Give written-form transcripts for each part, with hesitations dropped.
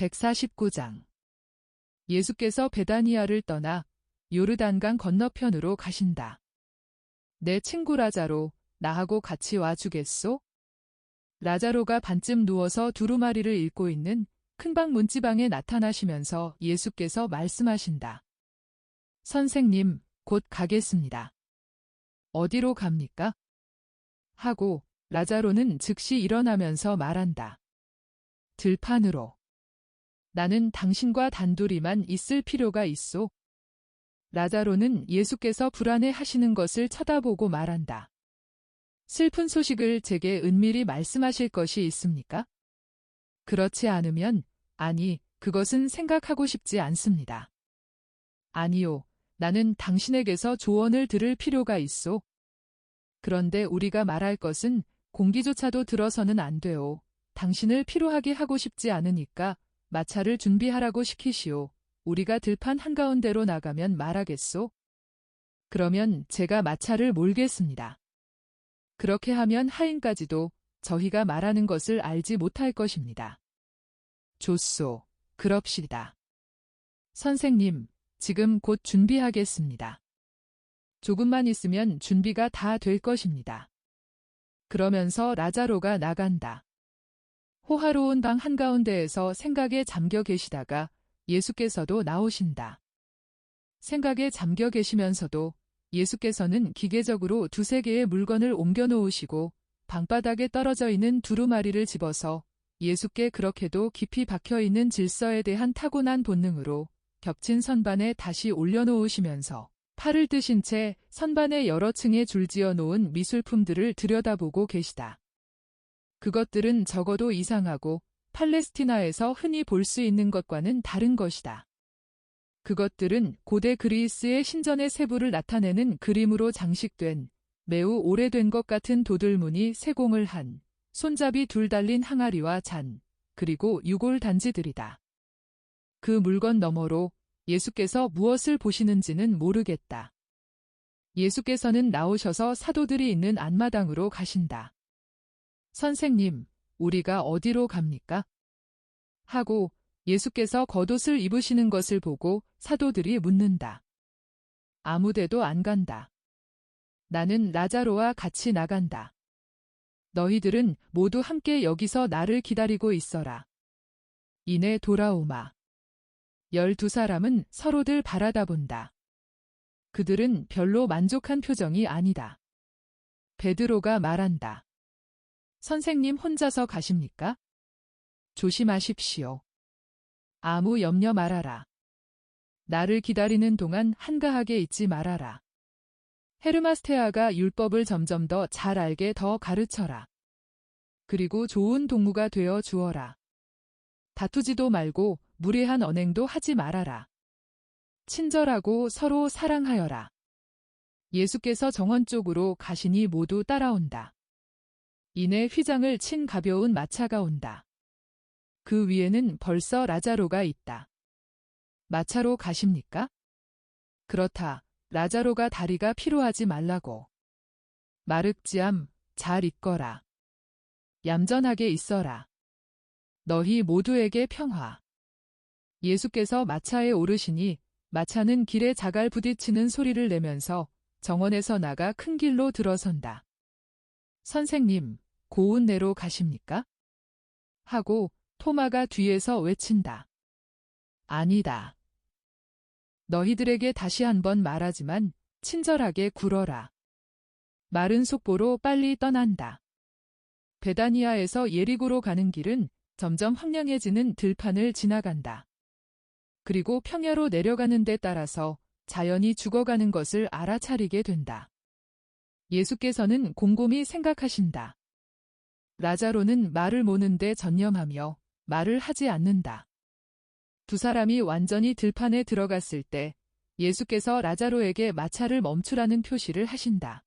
149장. 예수께서 베다니아를 떠나 요르단강 건너편으로 가신다. 내 친구 라자로, 나하고 같이 와주겠소? 라자로가 반쯤 누워서 두루마리를 읽고 있는 큰방 문지방에 나타나시면서 예수께서 말씀하신다. 선생님, 곧 가겠습니다. 어디로 갑니까? 하고 라자로는 즉시 일어나면서 말한다. 들판으로. 나는 당신과 단둘이만 있을 필요가 있소. 라자로는 예수께서 불안해하시는 것을 쳐다보고 말한다. 슬픈 소식을 제게 은밀히 말씀하실 것이 있습니까? 그렇지 않으면, 아니, 그것은 생각하고 싶지 않습니다. 아니요, 나는 당신에게서 조언을 들을 필요가 있소. 그런데 우리가 말할 것은 공기조차도 들어서는 안 돼요. 당신을 피로하게 하고 싶지 않으니까 마차를 준비하라고 시키시오. 우리가 들판 한가운데로 나가면 말하겠소? 그러면 제가 마차를 몰겠습니다. 그렇게 하면 하인까지도 저희가 말하는 것을 알지 못할 것입니다. 좋소. 그럽시다. 선생님, 지금 곧 준비하겠습니다. 조금만 있으면 준비가 다 될 것입니다. 그러면서 라자로가 나간다. 호화로운 방 한가운데에서 생각에 잠겨 계시다가 예수께서도 나오신다. 생각에 잠겨 계시면서도 예수께서는 기계적으로 두세 개의 물건을 옮겨 놓으시고 방바닥에 떨어져 있는 두루마리를 집어서 예수께 그렇게도 깊이 박혀 있는 질서에 대한 타고난 본능으로 겹친 선반에 다시 올려놓으시면서 팔을 뜨신 채 선반에 여러 층에 줄지어 놓은 미술품들을 들여다보고 계시다. 그것들은 적어도 이상하고 팔레스티나에서 흔히 볼 수 있는 것과는 다른 것이다. 그것들은 고대 그리스의 신전의 세부를 나타내는 그림으로 장식된 매우 오래된 것 같은 도들무늬 세공을 한 손잡이 둘 달린 항아리와 잔, 그리고 유골 단지들이다. 그 물건 너머로 예수께서 무엇을 보시는지는 모르겠다. 예수께서는 나오셔서 사도들이 있는 안마당으로 가신다. 선생님, 우리가 어디로 갑니까? 하고 예수께서 겉옷을 입으시는 것을 보고 사도들이 묻는다. 아무데도 안 간다. 나는 라자로와 같이 나간다. 너희들은 모두 함께 여기서 나를 기다리고 있어라. 이내 돌아오마. 12사람은 서로들 바라다본다. 그들은 별로 만족한 표정이 아니다. 베드로가 말한다. 선생님 혼자서 가십니까? 조심하십시오. 아무 염려 말아라. 나를 기다리는 동안 한가하게 있지 말아라. 헤르마스테아가 율법을 점점 더 잘 알게 더 가르쳐라. 그리고 좋은 동무가 되어 주어라. 다투지도 말고 무례한 언행도 하지 말아라. 친절하고 서로 사랑하여라. 예수께서 정원 쪽으로 가시니 모두 따라온다. 이내 휘장을 친 가벼운 마차가 온다. 그 위에는 벌써 라자로가 있다. 마차로 가십니까? 그렇다. 라자로가 다리가 피로하지 말라고. 마륵지암, 잘 있거라. 얌전하게 있어라. 너희 모두에게 평화. 예수께서 마차에 오르시니 마차는 길에 자갈 부딪히는 소리를 내면서 정원에서 나가 큰 길로 들어선다. 선생님, 고운 내로 가십니까? 하고 토마가 뒤에서 외친다. 아니다. 너희들에게 다시 한번 말하지만 친절하게 굴어라. 마른 속보로 빨리 떠난다. 베다니아에서 예리고로 가는 길은 점점 황량해지는 들판을 지나간다. 그리고 평야로 내려가는 데 따라서 자연이 죽어가는 것을 알아차리게 된다. 예수께서는 곰곰이 생각하신다. 라자로는 말을 모는데 전념하며 말을 하지 않는다. 두 사람이 완전히 들판에 들어갔을 때 예수께서 라자로에게 마차를 멈추라는 표시를 하신다.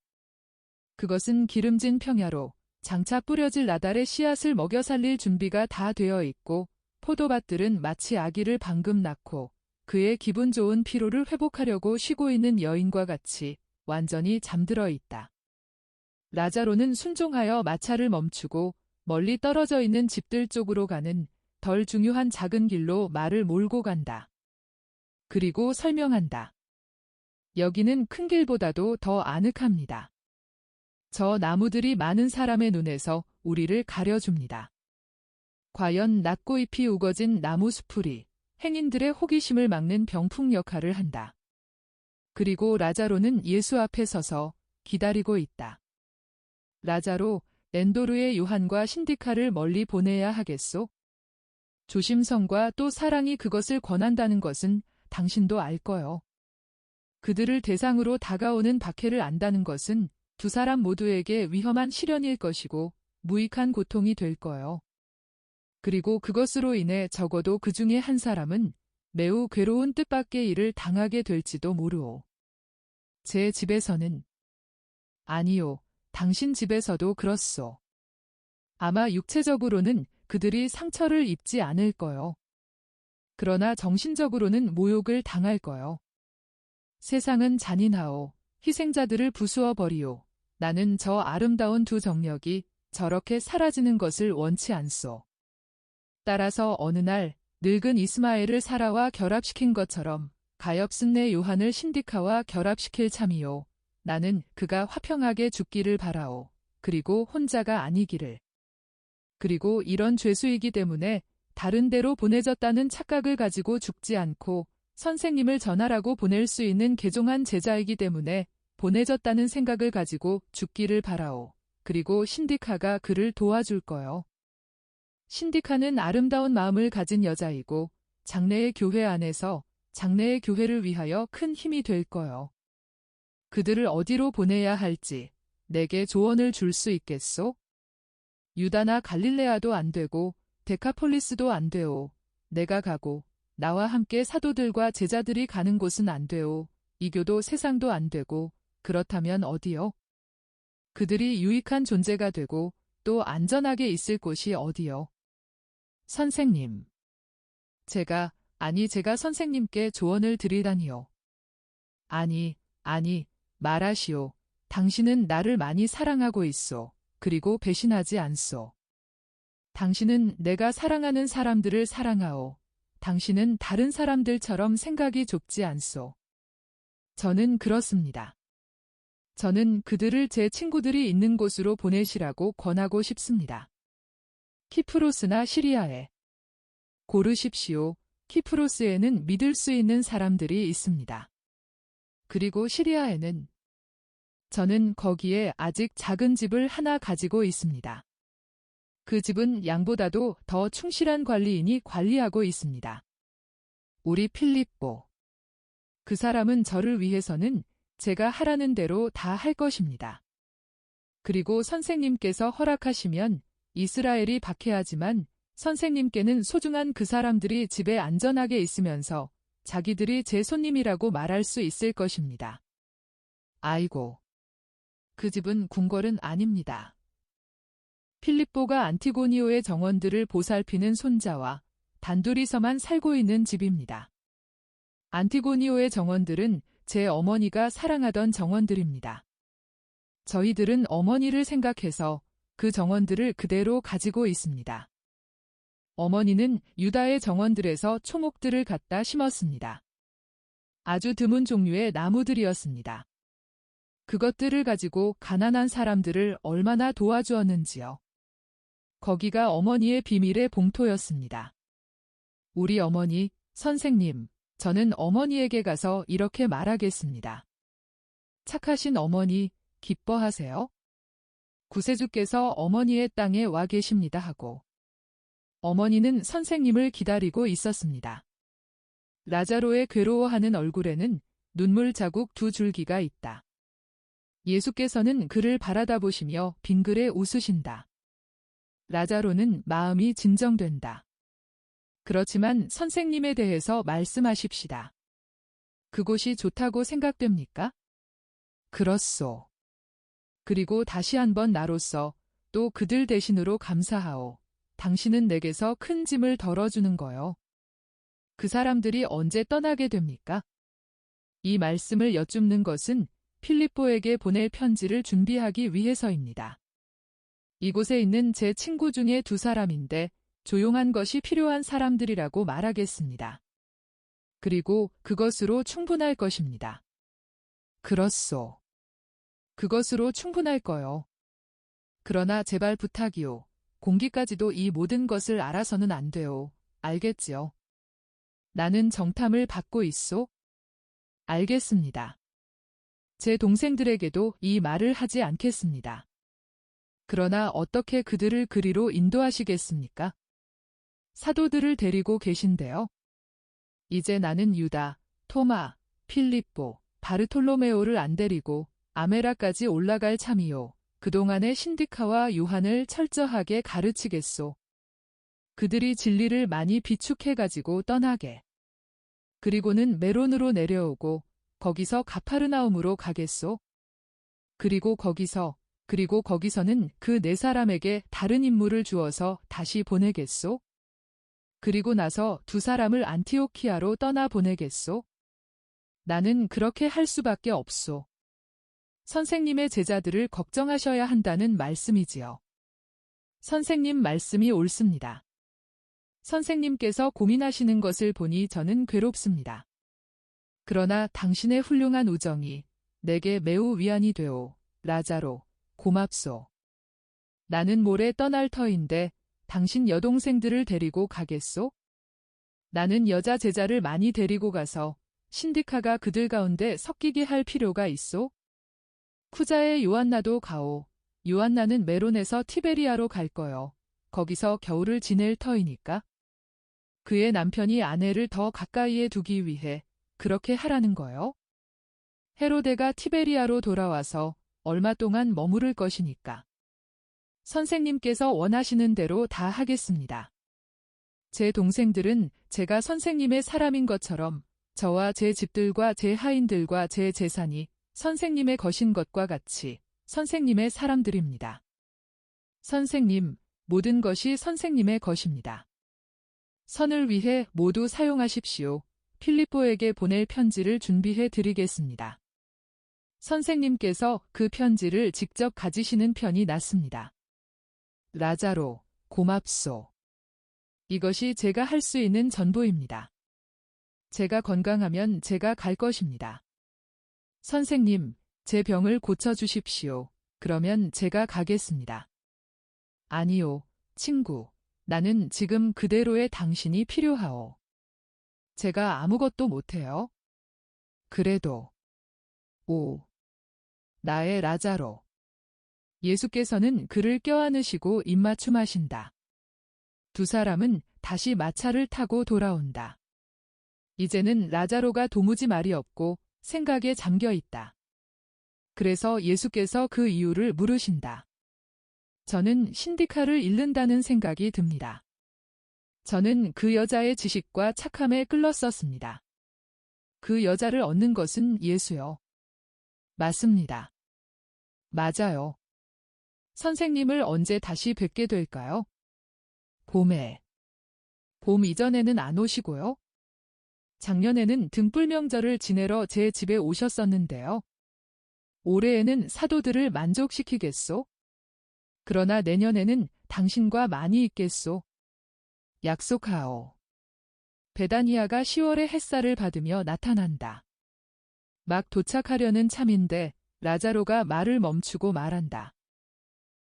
그것은 기름진 평야로 장차 뿌려질 나달의 씨앗을 먹여 살릴 준비가 다 되어 있고 포도밭들은 마치 아기를 방금 낳고 그의 기분 좋은 피로를 회복하려고 쉬고 있는 여인과 같이 완전히 잠들어 있다. 라자로는 순종하여 마차를 멈추고 멀리 떨어져 있는 집들 쪽으로 가는 덜 중요한 작은 길로 말을 몰고 간다. 그리고 설명한다. 여기는 큰 길보다도 더 아늑합니다. 저 나무들이 많은 사람의 눈에서 우리를 가려줍니다. 과연 낮고 잎이 우거진 나무 수풀이 행인들의 호기심을 막는 병풍 역할을 한다. 그리고 라자로는 예수 앞에 서서 기다리고 있다. 라자로, 엔도르의 요한과 신디카를 멀리 보내야 하겠소? 조심성과 또 사랑이 그것을 권한다는 것은 당신도 알 거요. 그들을 대상으로 다가오는 박해를 안다는 것은 두 사람 모두에게 위험한 시련일 것이고 무익한 고통이 될 거요. 그리고 그것으로 인해 적어도 그 중에 한 사람은 매우 괴로운 뜻밖의 일을 당하게 될지도 모르오. 제 집에서는 아니요, 당신 집에서도 그렇소. 아마 육체적으로는 그들이 상처를 입지 않을 거요. 그러나 정신적으로는 모욕을 당할 거요. 세상은 잔인하오. 희생자들을 부수어 버리오. 나는 저 아름다운 두 정력이 저렇게 사라지는 것을 원치 않소. 따라서 어느 날 늙은 이스마엘을 사라와 결합시킨 것처럼 가엾은 요한을 신디카와 결합시킬 참이요. 나는 그가 화평하게 죽기를 바라오. 그리고 혼자가 아니기를. 그리고 이런 죄수이기 때문에 다른 데로 보내졌다는 착각을 가지고 죽지 않고 선생님을 전하라고 보낼 수 있는 개종한 제자이기 때문에 보내졌다는 생각을 가지고 죽기를 바라오. 그리고 신디카가 그를 도와줄 거요. 신디카는 아름다운 마음을 가진 여자이고 장래의 교회 안에서 장래의 교회를 위하여 큰 힘이 될 거요. 그들을 어디로 보내야 할지 내게 조언을 줄 수 있겠소? 유다나 갈릴레아도 안 되고 데카폴리스도 안 되오. 내가 가고 나와 함께 사도들과 제자들이 가는 곳은 안 되오. 이교도 세상도 안 되고 그렇다면 어디요? 그들이 유익한 존재가 되고 또 안전하게 있을 곳이 어디요? 선생님. 제가 선생님께 조언을 드리다니요. 아니, 말하시오. 당신은 나를 많이 사랑하고 있소. 그리고 배신하지 않소. 당신은 내가 사랑하는 사람들을 사랑하오. 당신은 다른 사람들처럼 생각이 좁지 않소. 저는 그렇습니다. 저는 그들을 제 친구들이 있는 곳으로 보내시라고 권하고 싶습니다. 키프로스나 시리아에. 고르십시오. 키프로스에는 믿을 수 있는 사람들이 있습니다. 그리고 시리아에는 저는 거기에 아직 작은 집을 하나 가지고 있습니다. 그 집은 양보다도 더 충실한 관리인이 관리하고 있습니다. 우리 필립보. 그 사람은 저를 위해서는 제가 하라는 대로 다 할 것입니다. 그리고 선생님께서 허락하시면 이스라엘이 박해하지만 선생님께는 소중한 그 사람들이 집에 안전하게 있으면서 자기들이 제 손님이라고 말할 수 있을 것입니다. 아이고. 그 집은 궁궐은 아닙니다. 필립보가 안티고니오의 정원들을 보살피는 손자와 단둘이서만 살고 있는 집입니다. 안티고니오의 정원들은 제 어머니가 사랑하던 정원들입니다. 저희들은 어머니를 생각해서 그 정원들을 그대로 가지고 있습니다. 어머니는 유다의 정원들에서 초목들을 갖다 심었습니다. 아주 드문 종류의 나무들이었습니다. 그것들을 가지고 가난한 사람들을 얼마나 도와주었는지요. 거기가 어머니의 비밀의 봉토였습니다. 우리 어머니, 선생님, 저는 어머니에게 가서 이렇게 말하겠습니다. 착하신 어머니, 기뻐하세요? 구세주께서 어머니의 땅에 와 계십니다 하고. 어머니는 선생님을 기다리고 있었습니다. 라자로의 괴로워하는 얼굴에는 눈물 자국 두 줄기가 있다. 예수께서는 그를 바라다 보시며 빙그레 웃으신다. 라자로는 마음이 진정된다. 그렇지만 선생님에 대해서 말씀하십시다. 그곳이 좋다고 생각됩니까? 그렇소. 그리고 다시 한번 나로서 또 그들 대신으로 감사하오. 당신은 내게서 큰 짐을 덜어주는 거요. 그 사람들이 언제 떠나게 됩니까? 이 말씀을 여쭙는 것은 필립보에게 보낼 편지를 준비하기 위해서입니다. 이곳에 있는 제 친구 중에 두 사람인데 조용한 것이 필요한 사람들이라고 말하겠습니다. 그리고 그것으로 충분할 것입니다. 그렇소. 그것으로 충분할 거요. 그러나 제발 부탁이오. 공기까지도 이 모든 것을 알아서는 안 돼요. 알겠지요? 나는 정탐을 받고 있소? 알겠습니다. 제 동생들에게도 이 말을 하지 않겠습니다. 그러나 어떻게 그들을 그리로 인도하시겠습니까? 사도들을 데리고 계신데요. 이제 나는 유다, 토마, 필립보, 바르톨로메오를 안 데리고 아메라까지 올라갈 참이요. 그동안의 신디카와 요한을 철저하게 가르치겠소. 그들이 진리를 많이 비축해가지고 떠나게. 그리고는 메론으로 내려오고 거기서 가파르나움으로 가겠소. 그리고 거기서는 그 네 사람에게 다른 임무를 주어서 다시 보내겠소. 그리고 나서 두 사람을 안티오키아로 떠나 보내겠소. 나는 그렇게 할 수밖에 없소. 선생님의 제자들을 걱정하셔야 한다는 말씀이지요. 선생님 말씀이 옳습니다. 선생님께서 고민하시는 것을 보니 저는 괴롭습니다. 그러나 당신의 훌륭한 우정이 내게 매우 위안이 되오. 라자로, 고맙소. 나는 모레 떠날 터인데 당신 여동생들을 데리고 가겠소? 나는 여자 제자를 많이 데리고 가서 신디카가 그들 가운데 섞이게 할 필요가 있소? 쿠자의 요한나도 가오. 요한나는 메론에서 티베리아로 갈 거요. 거기서 겨울을 지낼 터이니까. 그의 남편이 아내를 더 가까이에 두기 위해 그렇게 하라는 거요. 헤로데가 티베리아로 돌아와서 얼마 동안 머무를 것이니까. 선생님께서 원하시는 대로 다 하겠습니다. 제 동생들은 제가 선생님의 사람인 것처럼 저와 제 집들과 제 하인들과 제 재산이 선생님의 것인 것과 같이 선생님의 사람들입니다. 선생님, 모든 것이 선생님의 것입니다. 선을 위해 모두 사용하십시오. 필립보에게 보낼 편지를 준비해 드리겠습니다. 선생님께서 그 편지를 직접 가지시는 편이 낫습니다. 라자로, 고맙소. 이것이 제가 할 수 있는 전부입니다. 제가 건강하면 제가 갈 것입니다. 선생님, 제 병을 고쳐주십시오. 그러면 제가 가겠습니다. 아니요, 친구. 나는 지금 그대로의 당신이 필요하오. 제가 아무것도 못해요. 그래도. 오. 나의 라자로. 예수께서는 그를 껴안으시고 입맞춤하신다. 두 사람은 다시 마차를 타고 돌아온다. 이제는 라자로가 도무지 말이 없고 생각에 잠겨 있다. 그래서 예수께서 그 이유를 물으신다. 저는 신디카를 잃는다는 생각이 듭니다. 저는 그 여자의 지식과 착함에 끌렸었습니다. 그 여자를 얻는 것은 예수요. 맞습니다. 맞아요. 선생님을 언제 다시 뵙게 될까요? 봄에. 봄 이전에는 안 오시고요. 작년에는 등불 명절을 지내러 제 집에 오셨었는데요. 올해에는 사도들을 만족시키겠소? 그러나 내년에는 당신과 많이 있겠소. 약속하오. 베다니아가 10월의 햇살을 받으며 나타난다. 막 도착하려는 참인데 라자로가 말을 멈추고 말한다.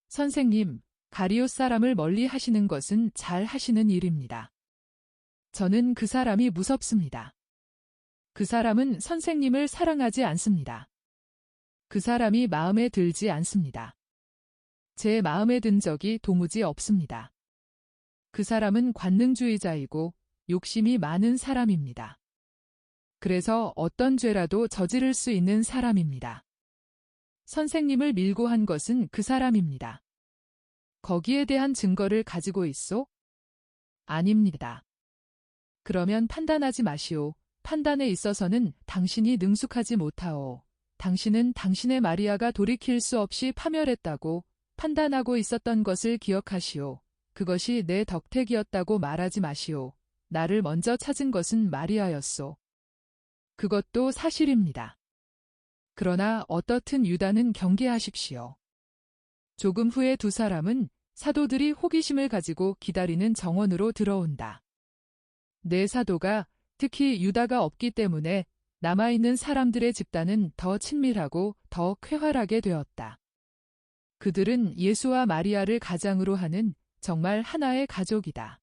선생님, 가리옷 사람을 멀리 하시는 것은 잘 하시는 일입니다. 저는 그 사람이 무섭습니다. 그 사람은 선생님을 사랑하지 않습니다. 그 사람이 마음에 들지 않습니다. 제 마음에 든 적이 도무지 없습니다. 그 사람은 관능주의자이고 욕심이 많은 사람입니다. 그래서 어떤 죄라도 저지를 수 있는 사람입니다. 선생님을 밀고 한 것은 그 사람입니다. 거기에 대한 증거를 가지고 있소? 아닙니다. 그러면 판단하지 마시오. 판단에 있어서는 당신이 능숙하지 못하오. 당신은 당신의 마리아가 돌이킬 수 없이 파멸했다고 판단하고 있었던 것을 기억하시오. 그것이 내 덕택이었다고 말하지 마시오. 나를 먼저 찾은 것은 마리아였소. 그것도 사실입니다. 그러나 어떻든 유다는 경계하십시오. 조금 후에 두 사람은 사도들이 호기심을 가지고 기다리는 정원으로 들어온다. 네 사도가, 특히 유다가 없기 때문에 남아있는 사람들의 집단은 더 친밀하고 더 쾌활하게 되었다. 그들은 예수와 마리아를 가장으로 하는 정말 하나의 가족이다.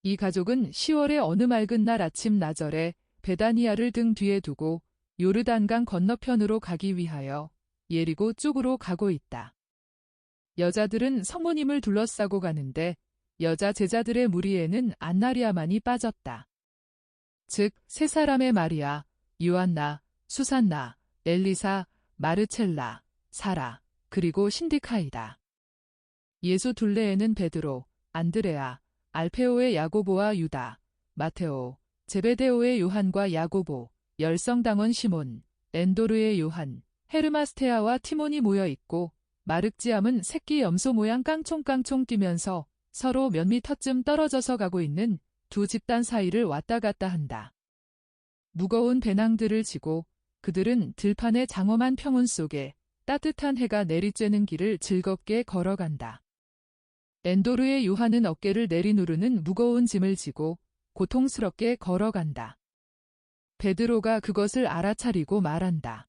이 가족은 10월의 어느 맑은 날 아침 나절에 베다니아를 등 뒤에 두고 요르단강 건너편으로 가기 위하여 예리고 쪽으로 가고 있다. 여자들은 성모님을 둘러싸고 가는데 여자 제자들의 무리에는 안나리아만이 빠졌다. 즉, 세 사람의 마리아, 요한나, 수산나, 엘리사, 마르첼라, 사라, 그리고 신디카이다. 예수 둘레에는 베드로, 안드레아, 알페오의 야고보와 유다, 마테오, 제베데오의 요한과 야고보, 열성당원 시몬, 엔도르의 요한, 헤르마스테아와 티몬이 모여 있고 마륵지암은 새끼 염소 모양 깡총깡총 뛰면서 서로 몇 미터쯤 떨어져서 가고 있는 두 집단 사이를 왔다 갔다 한다. 무거운 배낭들을 지고 그들은 들판의 장엄한 평원 속에 따뜻한 해가 내리쬐는 길을 즐겁게 걸어간다. 엔도르의 요한은 어깨를 내리누르는 무거운 짐을 지고 고통스럽게 걸어간다. 베드로가 그것을 알아차리고 말한다.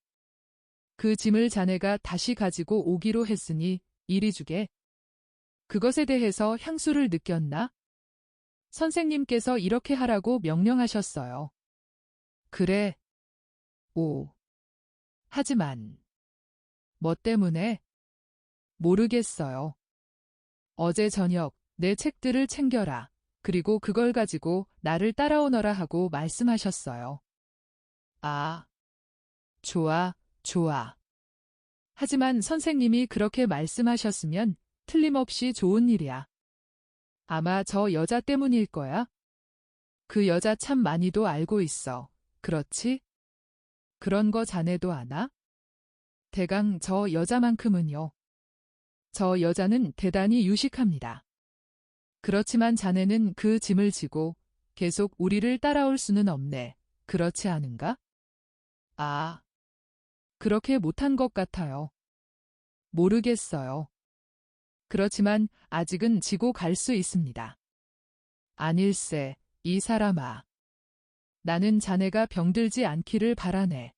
그 짐을 자네가 다시 가지고 오기로 했으니 이리 주게. 그것에 대해서 향수를 느꼈나? 선생님께서 이렇게 하라고 명령하셨어요. 그래. 오. 하지만. 뭐 때문에? 모르겠어요. 어제 저녁 내 책들을 챙겨라. 그리고 그걸 가지고 나를 따라오너라 하고 말씀하셨어요. 아. 좋아, 좋아. 하지만 선생님이 그렇게 말씀하셨으면 틀림없이 좋은 일이야. 아마 저 여자 때문일 거야. 그 여자 참 많이도 알고 있어. 그렇지? 그런 거 자네도 아나? 대강 저 여자만큼은요. 저 여자는 대단히 유식합니다. 그렇지만 자네는 그 짐을 지고 계속 우리를 따라올 수는 없네. 그렇지 않은가? 아, 그렇게 못한 것 같아요. 모르겠어요. 그렇지만 아직은 지고 갈 수 있습니다. 아닐세, 이 사람아. 나는 자네가 병들지 않기를 바라네.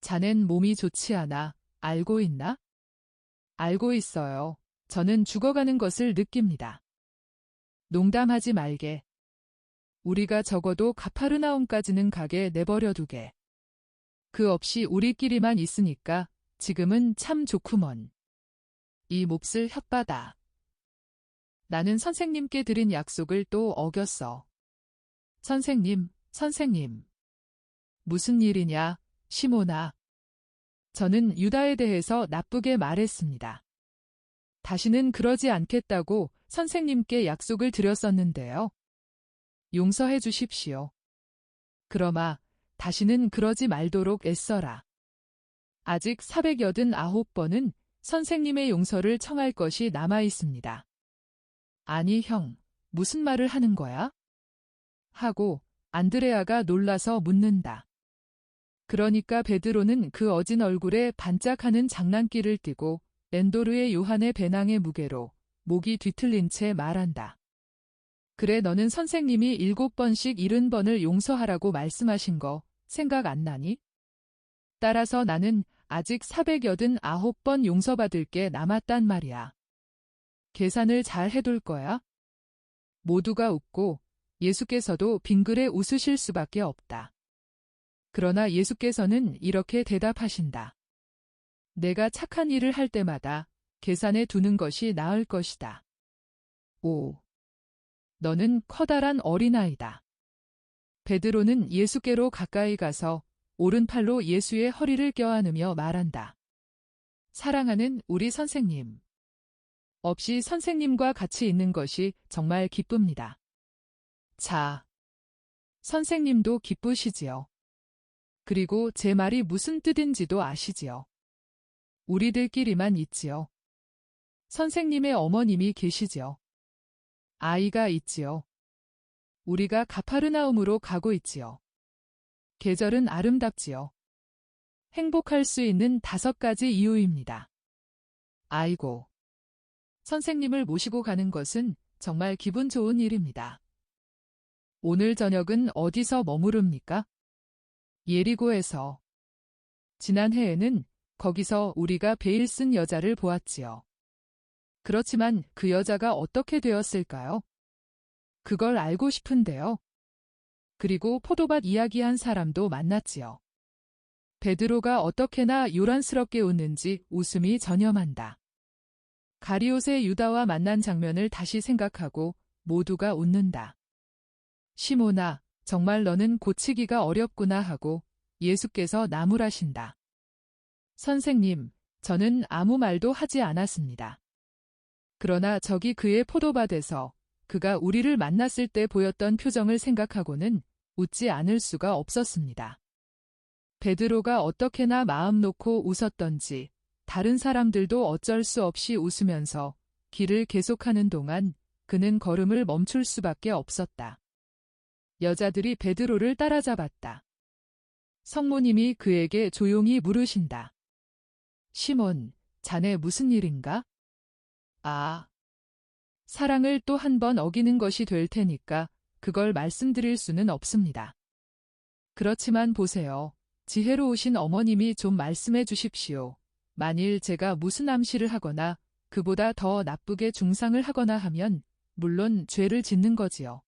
자넨 몸이 좋지 않아. 알고 있나? 알고 있어요. 저는 죽어가는 것을 느낍니다. 농담하지 말게. 우리가 적어도 가파르나움까지는 가게 내버려두게. 그 없이 우리끼리만 있으니까 지금은 참 좋구먼. 이 몹쓸 혓바다. 나는 선생님께 드린 약속을 또 어겼어. 선생님, 선생님. 무슨 일이냐, 시모나. 저는 유다에 대해서 나쁘게 말했습니다. 다시는 그러지 않겠다고 선생님께 약속을 드렸었는데요. 용서해 주십시오. 그러마 다시는 그러지 말도록 애써라. 아직 489번은 선생님의 용서를 청할 것이 남아 있습니다. 아니 형, 무슨 말을 하는 거야? 하고 안드레아가 놀라서 묻는다. 그러니까 베드로는 그 어진 얼굴에 반짝하는 장난기를 띠고 엔도르의 요한의 배낭의 무게로 목이 뒤틀린 채 말한다. 그래 너는 선생님이 7번씩 70번을 용서하라고 말씀하신 거 생각 안 나니? 따라서 나는 아직 489번 용서받을 게 남았단 말이야. 계산을 잘 해둘 거야? 모두가 웃고 예수께서도 빙그레 웃으실 수밖에 없다. 그러나 예수께서는 이렇게 대답하신다. 내가 착한 일을 할 때마다 계산해 두는 것이 나을 것이다. 오. 너는 커다란 어린아이다. 베드로는 예수께로 가까이 가서 오른팔로 예수의 허리를 껴안으며 말한다. 사랑하는 우리 선생님. 없이 선생님과 같이 있는 것이 정말 기쁩니다. 자, 선생님도 기쁘시지요. 그리고 제 말이 무슨 뜻인지도 아시지요. 우리들끼리만 있지요. 선생님의 어머님이 계시지요. 아이가 있지요. 우리가 가파르나움으로 가고 있지요. 계절은 아름답지요. 행복할 수 있는 5가지 이유입니다. 아이고. 선생님을 모시고 가는 것은 정말 기분 좋은 일입니다. 오늘 저녁은 어디서 머무릅니까? 예리고에서. 지난해에는 거기서 우리가 베일 쓴 여자를 보았지요. 그렇지만 그 여자가 어떻게 되었을까요? 그걸 알고 싶은데요. 그리고 포도밭 이야기한 사람도 만났지요. 베드로가 어떻게나 요란스럽게 웃는지 웃음이 전염한다. 가리옷의 유다와 만난 장면을 다시 생각하고 모두가 웃는다. 시몬아, 정말 너는 고치기가 어렵구나 하고 예수께서 나무라신다. 선생님, 저는 아무 말도 하지 않았습니다. 그러나 저기 그의 포도밭에서 그가 우리를 만났을 때 보였던 표정을 생각하고는 웃지 않을 수가 없었습니다. 베드로가 어떻게나 마음 놓고 웃었던지 다른 사람들도 어쩔 수 없이 웃으면서 길을 계속하는 동안 그는 걸음을 멈출 수밖에 없었다. 여자들이 베드로를 따라잡았다. 성모님이 그에게 조용히 물으신다. 시몬, 자네 무슨 일인가? 아, 사랑을 또 한 번 어기는 것이 될 테니까 그걸 말씀드릴 수는 없습니다. 그렇지만 보세요. 지혜로우신 어머님이 좀 말씀해 주십시오. 만일 제가 무슨 암시를 하거나 그보다 더 나쁘게 중상을 하거나 하면 물론 죄를 짓는 거지요.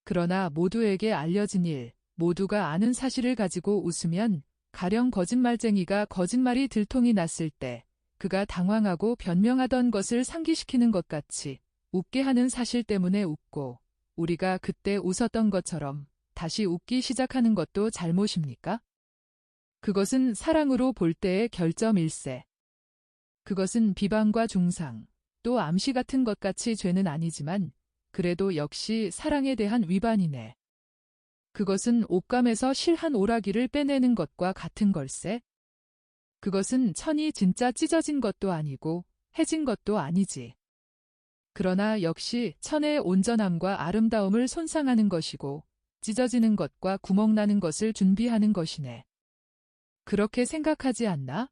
그러나 모두에게 알려진 일, 모두가 아는 사실을 가지고 웃으면 가령 거짓말쟁이가 거짓말이 들통이 났을 때 그가 당황하고 변명하던 것을 상기시키는 것 같이 웃게 하는 사실 때문에 웃고 우리가 그때 웃었던 것처럼 다시 웃기 시작하는 것도 잘못입니까? 그것은 사랑으로 볼 때의 결점일세. 그것은 비방과 중상, 또 암시 같은 것 같이 죄는 아니지만 그래도 역시 사랑에 대한 위반이네. 그것은 옷감에서 실 한 오라기를 빼내는 것과 같은 걸세. 그것은 천이 진짜 찢어진 것도 아니고 해진 것도 아니지. 그러나 역시 천의 온전함과 아름다움을 손상하는 것이고 찢어지는 것과 구멍나는 것을 준비하는 것이네. 그렇게 생각하지 않나?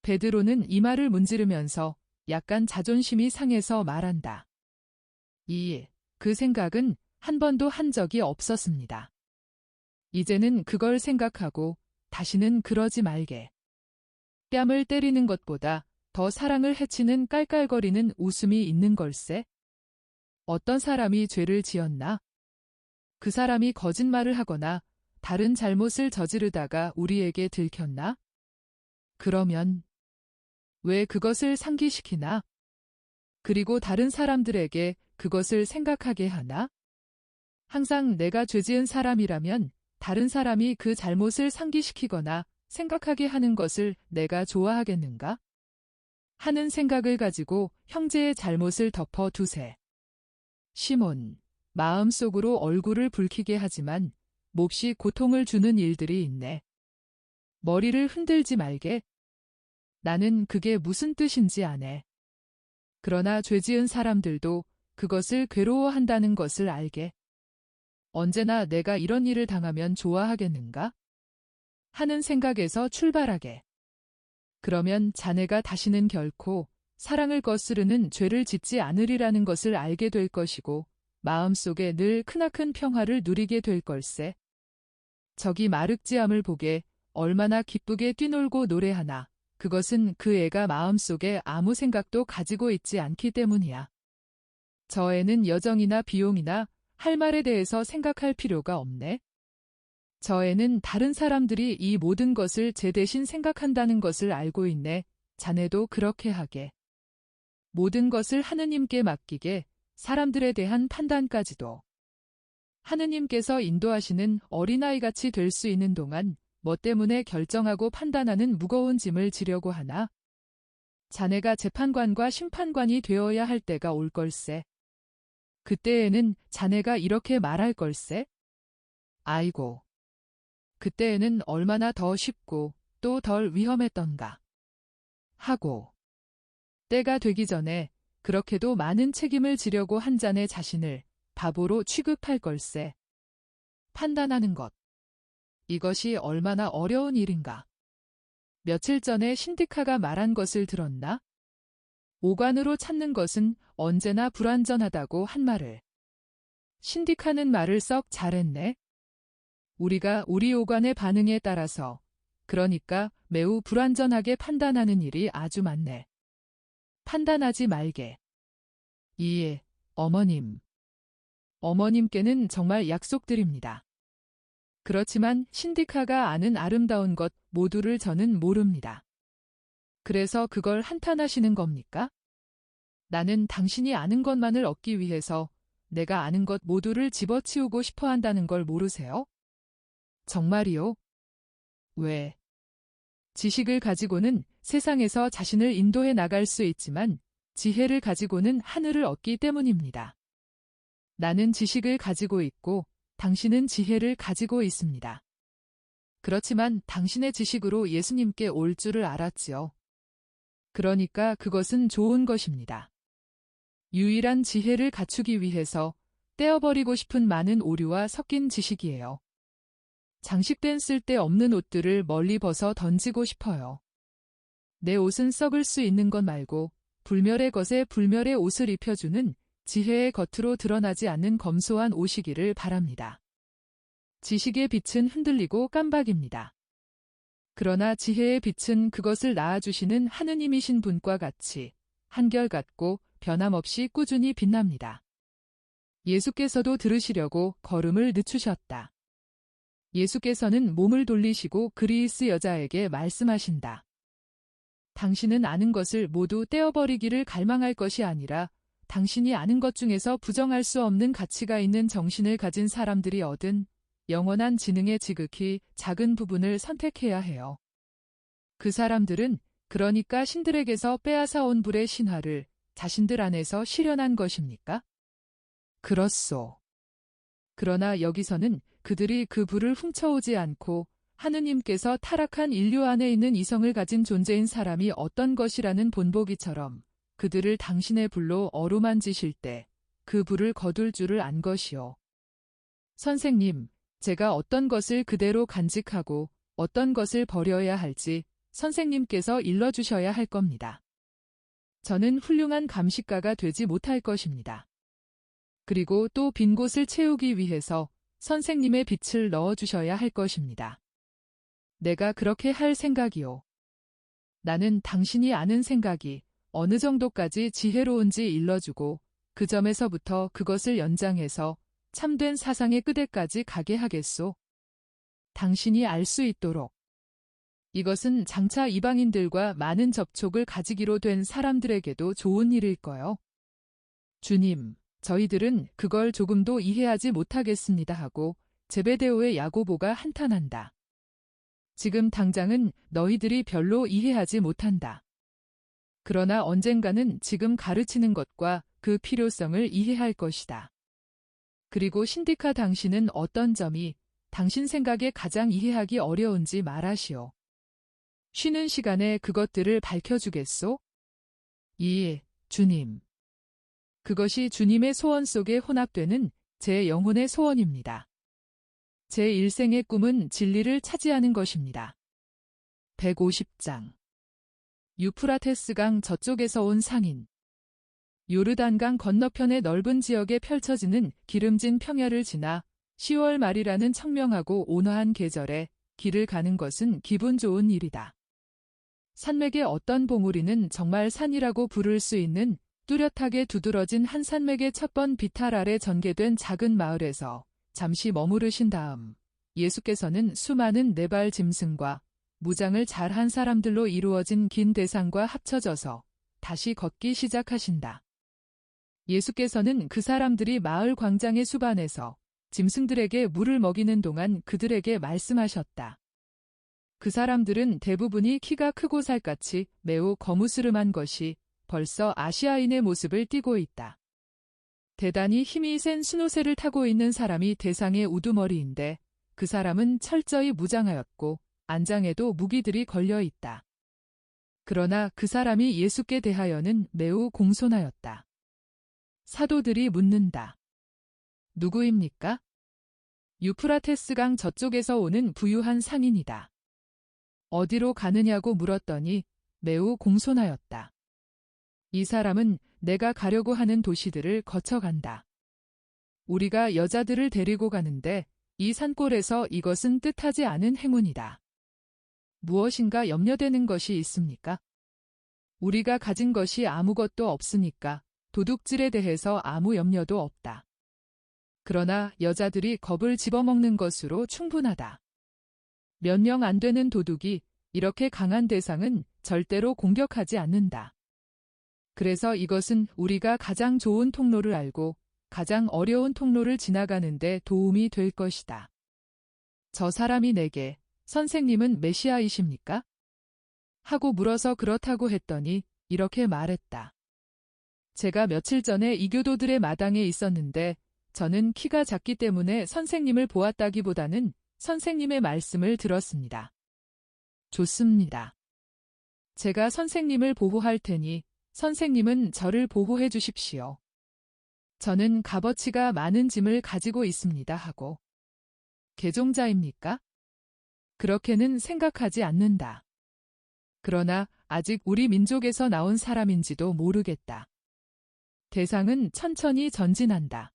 베드로는 이 말을 문지르면서 약간 자존심이 상해서 말한다. 그 생각은 한 번도 한 적이 없었습니다. 이제는 그걸 생각하고 다시는 그러지 말게. 뺨을 때리는 것보다 더 사랑을 해치는 깔깔거리는 웃음이 있는 걸세? 어떤 사람이 죄를 지었나? 그 사람이 거짓말을 하거나 다른 잘못을 저지르다가 우리에게 들켰나? 그러면 왜 그것을 상기시키나? 그리고 다른 사람들에게 그것을 생각하게 하나? 항상 내가 죄지은 사람이라면 다른 사람이 그 잘못을 상기시키거나 생각하게 하는 것을 내가 좋아하겠는가? 하는 생각을 가지고 형제의 잘못을 덮어두세. 시몬, 마음속으로 얼굴을 붉히게 하지만 몹시 고통을 주는 일들이 있네. 머리를 흔들지 말게. 나는 그게 무슨 뜻인지 아네. 그러나 죄지은 사람들도 그것을 괴로워한다는 것을 알게. 언제나 내가 이런 일을 당하면 좋아하겠는가? 하는 생각에서 출발하게. 그러면 자네가 다시는 결코 사랑을 거스르는 죄를 짓지 않으리라는 것을 알게 될 것이고 마음속에 늘 크나큰 평화를 누리게 될 걸세. 저기 마륵지암을 보게 얼마나 기쁘게 뛰놀고 노래하나. 그것은 그 애가 마음속에 아무 생각도 가지고 있지 않기 때문이야. 저 애는 여정이나 비용이나 할 말에 대해서 생각할 필요가 없네. 저 애는 다른 사람들이 이 모든 것을 제 대신 생각한다는 것을 알고 있네. 자네도 그렇게 하게. 모든 것을 하느님께 맡기게, 사람들에 대한 판단까지도. 하느님께서 인도하시는 어린아이같이 될 수 있는 동안 뭐 때문에 결정하고 판단하는 무거운 짐을 지려고 하나? 자네가 재판관과 심판관이 되어야 할 때가 올 걸세. 그때에는 자네가 이렇게 말할 걸세. 아이고. 그때에는 얼마나 더 쉽고 또 덜 위험했던가. 하고. 때가 되기 전에 그렇게도 많은 책임을 지려고 한 자네 자신을 바보로 취급할 걸세. 판단하는 것. 이것이 얼마나 어려운 일인가. 며칠 전에 신디카가 말한 것을 들었나? 오관으로 찾는 것은 언제나 불완전하다고 한 말을. 신딕하는 말을 썩 잘했네. 우리가 우리 오관의 반응에 따라서, 그러니까 매우 불완전하게 판단하는 일이 아주 많네. 판단하지 말게. 이에, 어머님. 어머님께는 정말 약속드립니다. 그렇지만 신디카가 아는 아름다운 것 모두를 저는 모릅니다. 그래서 그걸 한탄하시는 겁니까? 나는 당신이 아는 것만을 얻기 위해서 내가 아는 것 모두를 집어치우고 싶어 한다는 걸 모르세요? 정말이요? 왜? 지식을 가지고는 세상에서 자신을 인도해 나갈 수 있지만 지혜를 가지고는 하늘을 얻기 때문입니다. 나는 지식을 가지고 있고 당신은 지혜를 가지고 있습니다. 그렇지만 당신의 지식으로 예수님께 올 줄을 알았지요. 그러니까 그것은 좋은 것입니다. 유일한 지혜를 갖추기 위해서 떼어버리고 싶은 많은 오류와 섞인 지식이에요. 장식된 쓸데없는 옷들을 멀리 벗어 던지고 싶어요. 내 옷은 썩을 수 있는 것 말고 불멸의 것에 불멸의 옷을 입혀주는 지혜의 겉으로 드러나지 않는 검소한 옷이기를 바랍니다. 지식의 빛은 흔들리고 깜박입니다. 그러나 지혜의 빛은 그것을 낳아주시는 하느님이신 분과 같이 한결같고 변함없이 꾸준히 빛납니다. 예수께서도 들으시려고 걸음을 늦추셨다. 예수께서는 몸을 돌리시고 그리스 여자에게 말씀하신다. 당신은 아는 것을 모두 떼어버리기를 갈망할 것이 아니라 당신이 아는 것 중에서 부정할 수 없는 가치가 있는 정신을 가진 사람들이 얻은 영원한 지능의 지극히 작은 부분을 선택해야 해요. 그 사람들은 그러니까 신들에게서 빼앗아온 불의 신화를 자신들 안에서 실현한 것입니까? 그렇소. 그러나 여기서는 그들이 그 불을 훔쳐오지 않고 하느님께서 타락한 인류 안에 있는 이성을 가진 존재인 사람이 어떤 것이라는 본보기처럼 그들을 당신의 불로 어루만지실 때 그 불을 거둘 줄을 안 것이요. 선생님, 제가 어떤 것을 그대로 간직하고 어떤 것을 버려야 할지 선생님께서 일러주셔야 할 겁니다. 저는 훌륭한 감식가가 되지 못할 것입니다. 그리고 또 빈 곳을 채우기 위해서 선생님의 빛을 넣어주셔야 할 것입니다. 내가 그렇게 할 생각이요. 나는 당신이 아는 생각이 어느 정도까지 지혜로운지 일러주고 그 점에서부터 그것을 연장해서 참된 사상의 끝에까지 가게 하겠소. 당신이 알 수 있도록. 이것은 장차 이방인들과 많은 접촉을 가지기로 된 사람들에게도 좋은 일일 거요. 주님, 저희들은 그걸 조금도 이해하지 못하겠습니다 하고 제베데오의 야고보가 한탄한다. 지금 당장은 너희들이 별로 이해하지 못한다. 그러나 언젠가는 지금 가르치는 것과 그 필요성을 이해할 것이다. 그리고 신디카 당신은 어떤 점이 당신 생각에 가장 이해하기 어려운지 말하시오. 쉬는 시간에 그것들을 밝혀주겠소? 예, 주님. 그것이 주님의 소원 속에 혼합되는 제 영혼의 소원입니다. 제 일생의 꿈은 진리를 차지하는 것입니다. 150장 유프라테스강 저쪽에서 온 상인. 요르단강 건너편의 넓은 지역에 펼쳐지는 기름진 평야를 지나 10월 말이라는 청명하고 온화한 계절에 길을 가는 것은 기분 좋은 일이다. 산맥의 어떤 봉우리는 정말 산이라고 부를 수 있는 뚜렷하게 두드러진 한 산맥의 첫 번 비탈 아래 전개된 작은 마을에서 잠시 머무르신 다음 예수께서는 수많은 네발 짐승과 무장을 잘한 사람들로 이루어진 긴 대상과 합쳐져서 다시 걷기 시작하신다. 예수께서는 그 사람들이 마을 광장의 수반에서 짐승들에게 물을 먹이는 동안 그들에게 말씀하셨다. 그 사람들은 대부분이 키가 크고 살갗이 매우 거무스름한 것이 벌써 아시아인의 모습을 띠고 있다. 대단히 힘이 센 수노새를 타고 있는 사람이 대상의 우두머리인데 그 사람은 철저히 무장하였고 안장에도 무기들이 걸려 있다. 그러나 그 사람이 예수께 대하여는 매우 공손하였다. 사도들이 묻는다. 누구입니까? 유프라테스강 저쪽에서 오는 부유한 상인이다. 어디로 가느냐고 물었더니 매우 공손하였다. 이 사람은 내가 가려고 하는 도시들을 거쳐간다. 우리가 여자들을 데리고 가는데 이 산골에서 이것은 뜻하지 않은 행운이다. 무엇인가 염려되는 것이 있습니까? 우리가 가진 것이 아무것도 없으니까 도둑질에 대해서 아무 염려도 없다. 그러나 여자들이 겁을 집어먹는 것으로 충분하다. 몇 명 안 되는 도둑이 이렇게 강한 대상은 절대로 공격하지 않는다. 그래서 이것은 우리가 가장 좋은 통로를 알고 가장 어려운 통로를 지나가는 데 도움이 될 것이다. 저 사람이 내게 선생님은 메시아이십니까? 하고 물어서 그렇다고 했더니 이렇게 말했다. 제가 며칠 전에 이교도들의 마당에 있었는데 저는 키가 작기 때문에 선생님을 보았다기보다는 선생님의 말씀을 들었습니다. 좋습니다. 제가 선생님을 보호할 테니 선생님은 저를 보호해 주십시오. 저는 값어치가 많은 짐을 가지고 있습니다 하고. 개종자입니까? 그렇게는 생각하지 않는다. 그러나 아직 우리 민족에서 나온 사람인지도 모르겠다. 대상은 천천히 전진한다.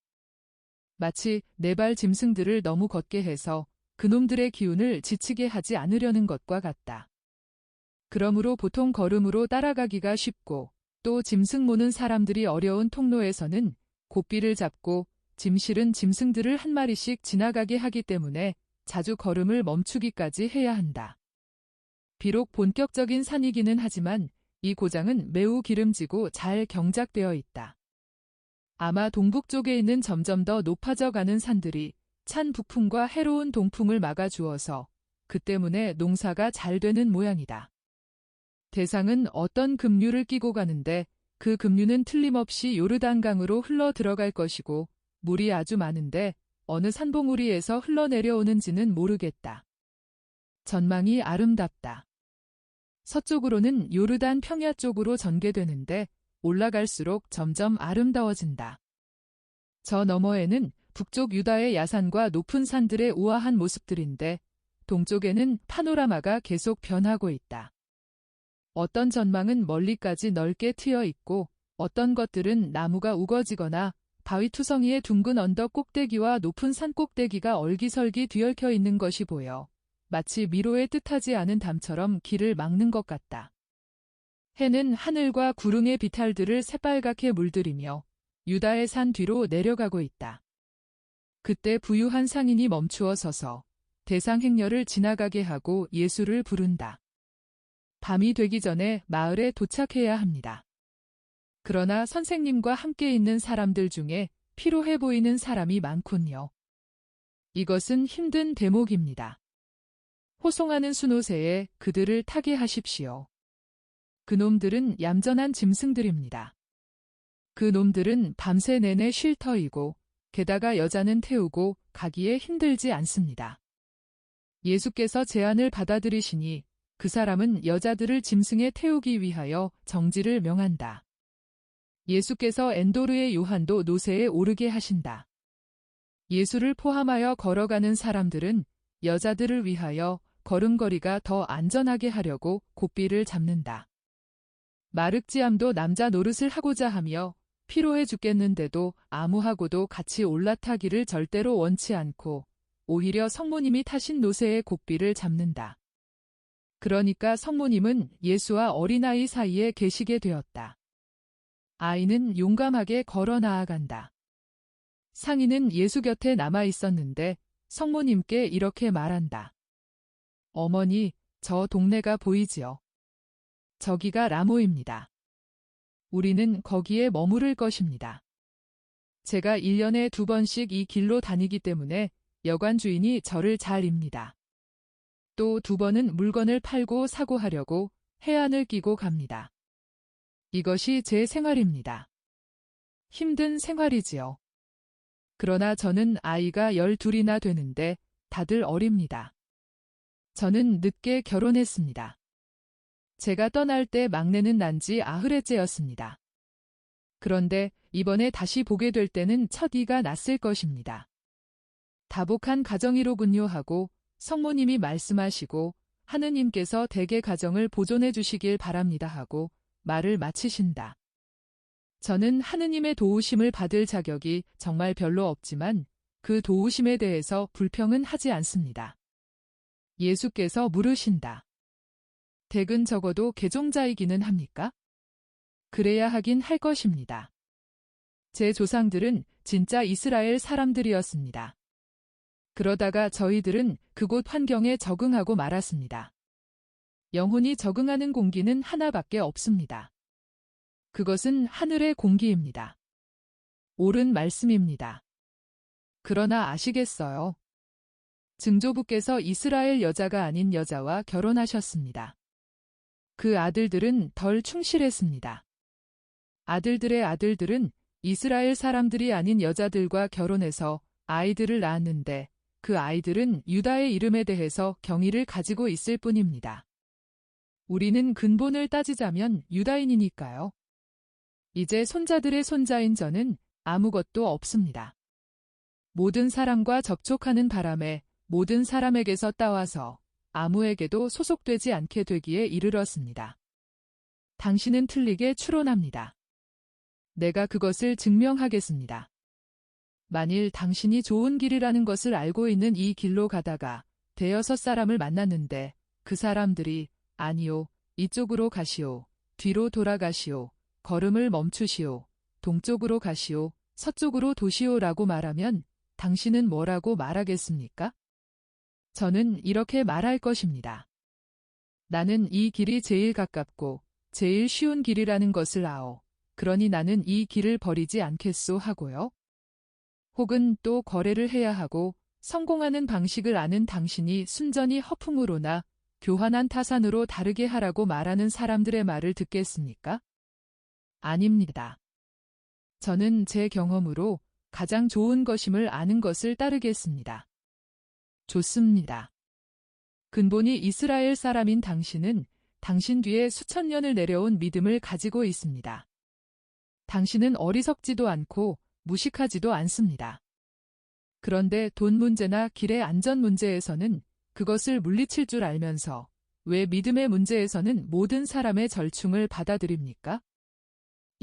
마치 네 발 짐승들을 너무 걷게 해서 그놈들의 기운을 지치게 하지 않으려는 것과 같다. 그러므로 보통 걸음으로 따라가기가 쉽고 또 짐승 모는 사람들이 어려운 통로에서는 고삐를 잡고 짐 실은 짐승들을 한 마리씩 지나가게 하기 때문에 자주 걸음을 멈추기까지 해야 한다. 비록 본격적인 산이기는 하지만 이 고장은 매우 기름지고 잘 경작되어 있다. 아마 동북 쪽에 있는 점점 더 높아져 가는 산들이 찬 북풍과 해로운 동풍을 막아주어서 그 때문에 농사가 잘 되는 모양이다. 대상은 어떤 급류를 끼고 가는데 그 급류는 틀림없이 요르단강으로 흘러 들어갈 것이고 물이 아주 많은데 어느 산봉우리에서 흘러내려오는지는 모르겠다. 전망이 아름답다. 서쪽으로는 요르단 평야 쪽으로 전개되는데 올라갈수록 점점 아름다워진다. 저 너머에는 북쪽 유다의 야산과 높은 산들의 우아한 모습들인데 동쪽에는 파노라마가 계속 변하고 있다. 어떤 전망은 멀리까지 넓게 트여 있고 어떤 것들은 나무가 우거지거나 바위투성이의 둥근 언덕 꼭대기와 높은 산 꼭대기가 얼기설기 뒤얽혀 있는 것이 보여 마치 미로의 뜻하지 않은 담처럼 길을 막는 것 같다. 해는 하늘과 구름의 비탈들을 새빨갛게 물들이며 유다의 산 뒤로 내려가고 있다. 그때 부유한 상인이 멈추어 서서 대상 행렬을 지나가게 하고 예수를 부른다. 밤이 되기 전에 마을에 도착해야 합니다. 그러나 선생님과 함께 있는 사람들 중에 피로해 보이는 사람이 많군요. 이것은 힘든 대목입니다. 호송하는 순호새에 그들을 타게 하십시오. 그놈들은 얌전한 짐승들입니다. 그놈들은 밤새 내내 쉴 터이고 게다가 여자는 태우고 가기에 힘들지 않습니다. 예수께서 제안을 받아들이시니 그 사람은 여자들을 짐승에 태우기 위하여 정지를 명한다. 예수께서 엔도르의 요한도 노새에 오르게 하신다. 예수를 포함하여 걸어가는 사람들은 여자들을 위하여 걸음걸이가 더 안전하게 하려고 고삐를 잡는다. 마륵지암도 남자 노릇을 하고자 하며 피로해 죽겠는데도 아무하고도 같이 올라타기를 절대로 원치 않고 오히려 성모님이 타신 노새의 고삐를 잡는다. 그러니까 성모님은 예수와 어린아이 사이에 계시게 되었다. 아이는 용감하게 걸어 나아간다. 상인은 예수 곁에 남아 있었는데 성모님께 이렇게 말한다. 어머니, 저 동네가 보이지요? 저기가 라모입니다. 우리는 거기에 머무를 것입니다. 제가 1년에 2번씩 이 길로 다니기 때문에 여관 주인이 저를 잘 입니다. 또 2번은 물건을 팔고 사고 하려고 해안을 끼고 갑니다. 이것이 제 생활입니다. 힘든 생활이지요. 그러나 저는 아이가 12이나 되는데 다들 어립니다. 저는 늦게 결혼했습니다. 제가 떠날 때 막내는 난 지 80해째였습니다. 그런데 이번에 다시 보게 될 때는 첫이가 났을 것입니다. 다복한 가정이로군요 하고 성모님이 말씀하시고 하느님께서 대개 가정을 보존해 주시길 바랍니다 하고 말을 마치신다. 저는 하느님의 도우심을 받을 자격이 정말 별로 없지만 그 도우심에 대해서 불평은 하지 않습니다. 예수께서 물으신다. 댁은 적어도 개종자이기는 합니까? 그래야 하긴 할 것입니다. 제 조상들은 진짜 이스라엘 사람들이었습니다. 그러다가 저희들은 그곳 환경에 적응하고 말았습니다. 영혼이 적응하는 공기는 하나밖에 없습니다. 그것은 하늘의 공기입니다. 옳은 말씀입니다. 그러나 아시겠어요? 증조부께서 이스라엘 여자가 아닌 여자와 결혼하셨습니다. 그 아들들은 덜 충실했습니다. 아들들의 아들들은 이스라엘 사람들이 아닌 여자들과 결혼해서 아이들을 낳았는데 그 아이들은 유다의 이름에 대해서 경의를 가지고 있을 뿐입니다. 우리는 근본을 따지자면 유다인이니까요. 이제 손자들의 손자인 저는 아무것도 없습니다. 모든 사람과 접촉하는 바람에 모든 사람에게서 따와서 아무에게도 소속되지 않게 되기에 이르렀습니다. 당신은 틀리게 추론합니다. 내가 그것을 증명하겠습니다. 만일 당신이 좋은 길이라는 것을 알고 있는 이 길로 가다가 대여섯 사람을 만났는데 그 사람들이 아니요, 이쪽으로 가시오, 뒤로 돌아가시오, 걸음을 멈추시오, 동쪽으로 가시오, 서쪽으로 도시오라고 말하면 당신은 뭐라고 말하겠습니까? 저는 이렇게 말할 것입니다. 나는 이 길이 제일 가깝고 제일 쉬운 길이라는 것을 아오. 그러니 나는 이 길을 버리지 않겠소 하고요. 혹은 또 거래를 해야 하고 성공하는 방식을 아는 당신이 순전히 허풍으로나 교환한 타산으로 다르게 하라고 말하는 사람들의 말을 듣겠습니까? 아닙니다. 저는 제 경험으로 가장 좋은 것임을 아는 것을 따르겠습니다. 좋습니다. 근본이 이스라엘 사람인 당신은 당신 뒤에 수천 년을 내려온 믿음을 가지고 있습니다. 당신은 어리석지도 않고 무식하지도 않습니다. 그런데 돈 문제나 길의 안전 문제에서는 그것을 물리칠 줄 알면서 왜 믿음의 문제에서는 모든 사람의 절충을 받아들입니까?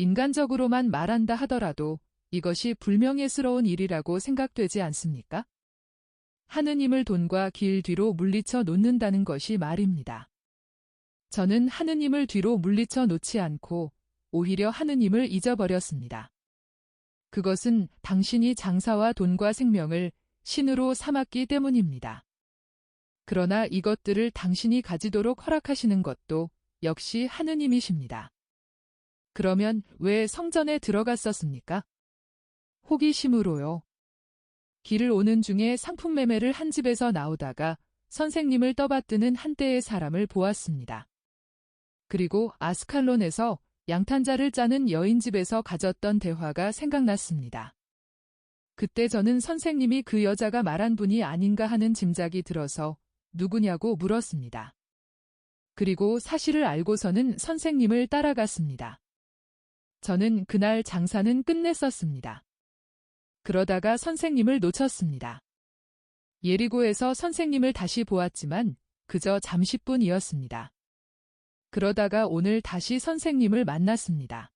인간적으로만 말한다 하더라도 이것이 불명예스러운 일이라고 생각되지 않습니까? 하느님을 돈과 길 뒤로 물리쳐 놓는다는 것이 말입니다. 저는 하느님을 뒤로 물리쳐 놓지 않고 오히려 하느님을 잊어버렸습니다. 그것은 당신이 장사와 돈과 생명을 신으로 삼았기 때문입니다. 그러나 이것들을 당신이 가지도록 허락하시는 것도 역시 하느님이십니다. 그러면 왜 성전에 들어갔었습니까? 호기심으로요. 길을 오는 중에 상품 매매를 한 집에서 나오다가 선생님을 떠받드는 한때의 사람을 보았습니다. 그리고 아스칼론에서 양탄자를 짜는 여인 집에서 가졌던 대화가 생각났습니다. 그때 저는 선생님이 그 여자가 말한 분이 아닌가 하는 짐작이 들어서 누구냐고 물었습니다. 그리고 사실을 알고서는 선생님을 따라갔습니다. 저는 그날 장사는 끝냈었습니다. 그러다가 선생님을 놓쳤습니다. 예리고에서 선생님을 다시 보았지만 그저 잠시뿐이었습니다. 그러다가 오늘 다시 선생님을 만났습니다.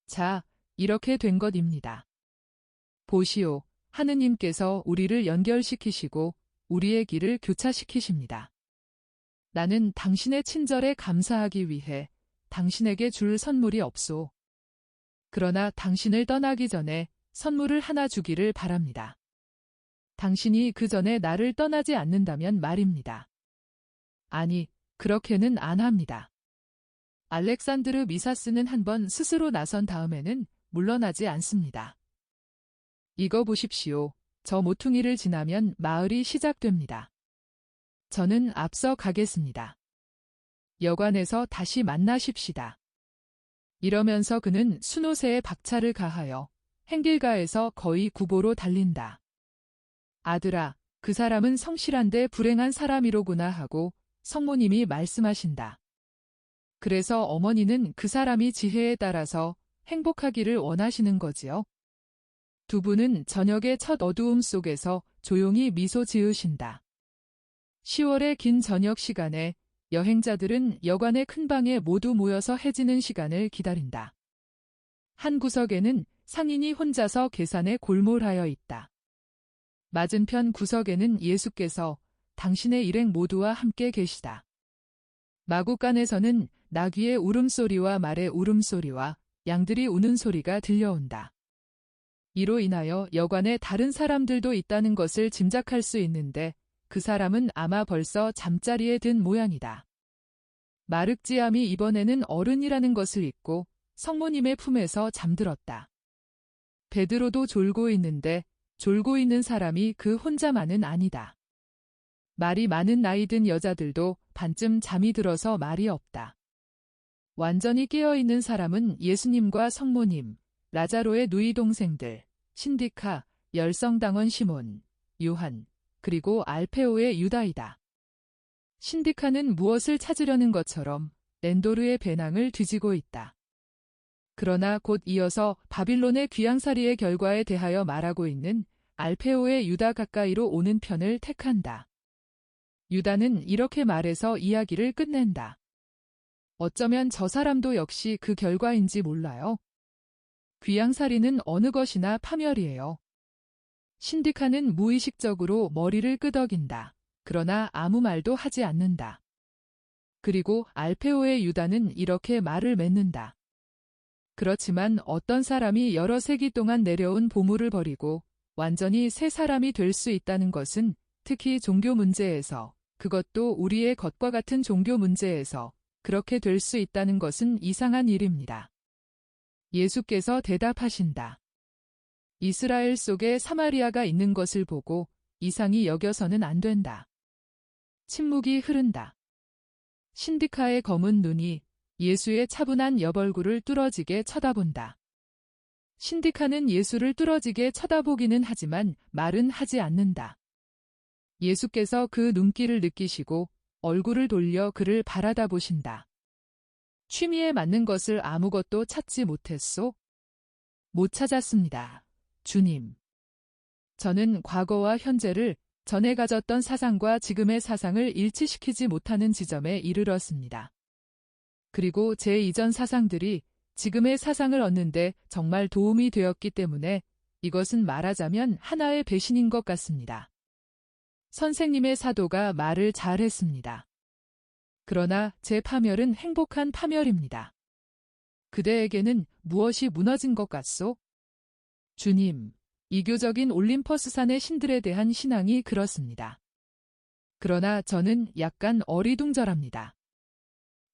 자, 이렇게 된 것입니다. 보시오, 하느님께서 우리를 연결시키시고 우리의 길을 교차시키십니다. 나는 당신의 친절에 감사하기 위해 당신에게 줄 선물이 없소. 그러나 당신을 떠나기 전에 선물을 하나 주기를 바랍니다. 당신이 그 전에 나를 떠나지 않는다면 말입니다. 아니, 그렇게는 안 합니다. 알렉산드르 미사스는 한번 스스로 나선 다음에는 물러나지 않습니다. 이거 보십시오. 저 모퉁이를 지나면 마을이 시작됩니다. 저는 앞서 가겠습니다. 여관에서 다시 만나십시다. 이러면서 그는 순옷에 박차를 가하여 행길가에서 거의 구보로 달린다. 아들아, 그 사람은 성실한데 불행한 사람이로구나 하고 성모님이 말씀하신다. 그래서 어머니는 그 사람이 지혜에 따라서 행복하기를 원하시는 거지요. 두 분은 저녁의 첫 어두움 속에서 조용히 미소 지으신다. 10월의 긴 저녁 시간에 여행자들은 여관의 큰 방에 모두 모여서 해지는 시간을 기다린다. 한 구석에는 상인이 혼자서 계산에 골몰하여 있다. 맞은편 구석에는 예수께서 당신의 일행 모두와 함께 계시다. 마구간에서는 나귀의 울음소리와 말의 울음소리와 양들이 우는 소리가 들려온다. 이로 인하여 여관에 다른 사람들도 있다는 것을 짐작할 수 있는데 그 사람은 아마 벌써 잠자리에 든 모양이다. 마륵지암이 이번에는 어른이라는 것을 잊고 성모님의 품에서 잠들었다. 베드로도 졸고 있는데 졸고 있는 사람이 그 혼자만은 아니다. 말이 많은 나이 든 여자들도 반쯤 잠이 들어서 말이 없다. 완전히 깨어있는 사람은 예수님과 성모님, 라자로의 누이 동생들, 신디카, 열성당원 시몬, 요한, 그리고 알페오의 유다이다. 신디카는 무엇을 찾으려는 것처럼 렌도르의 배낭을 뒤지고 있다. 그러나 곧 이어서 바빌론의 귀양살이의 결과에 대하여 말하고 있는 알페오의 유다 가까이로 오는 편을 택한다. 유다는 이렇게 말해서 이야기를 끝낸다. 어쩌면 저 사람도 역시 그 결과인지 몰라요. 귀양살이는 어느 것이나 파멸이에요. 신디카는 무의식적으로 머리를 끄덕인다. 그러나 아무 말도 하지 않는다. 그리고 알페오의 유다는 이렇게 말을 맺는다. 그렇지만 어떤 사람이 여러 세기 동안 내려온 보물을 버리고 완전히 새 사람이 될 수 있다는 것은 특히 종교 문제에서, 그것도 우리의 것과 같은 종교 문제에서 그렇게 될 수 있다는 것은 이상한 일입니다. 예수께서 대답하신다. 이스라엘 속에 사마리아가 있는 것을 보고 이상히 여겨서는 안 된다. 침묵이 흐른다. 신디카의 검은 눈이 예수의 차분한 옆얼굴을 뚫어지게 쳐다본다. 신디카는 예수를 뚫어지게 쳐다보기는 하지만 말은 하지 않는다. 예수께서 그 눈길을 느끼시고 얼굴을 돌려 그를 바라다 보신다. 취미에 맞는 것을 아무것도 찾지 못했소? 못 찾았습니다, 주님. 저는 과거와 현재를 전에 가졌던 사상과 지금의 사상을 일치시키지 못하는 지점에 이르렀습니다. 그리고 제 이전 사상들이 지금의 사상을 얻는데 정말 도움이 되었기 때문에 이것은 말하자면 하나의 배신인 것 같습니다. 선생님의 사도가 말을 잘했습니다. 그러나 제 파멸은 행복한 파멸입니다. 그대에게는 무엇이 무너진 것 같소? 주님, 이교적인 올림퍼스산의 신들에 대한 신앙이 그렇습니다. 그러나 저는 약간 어리둥절합니다.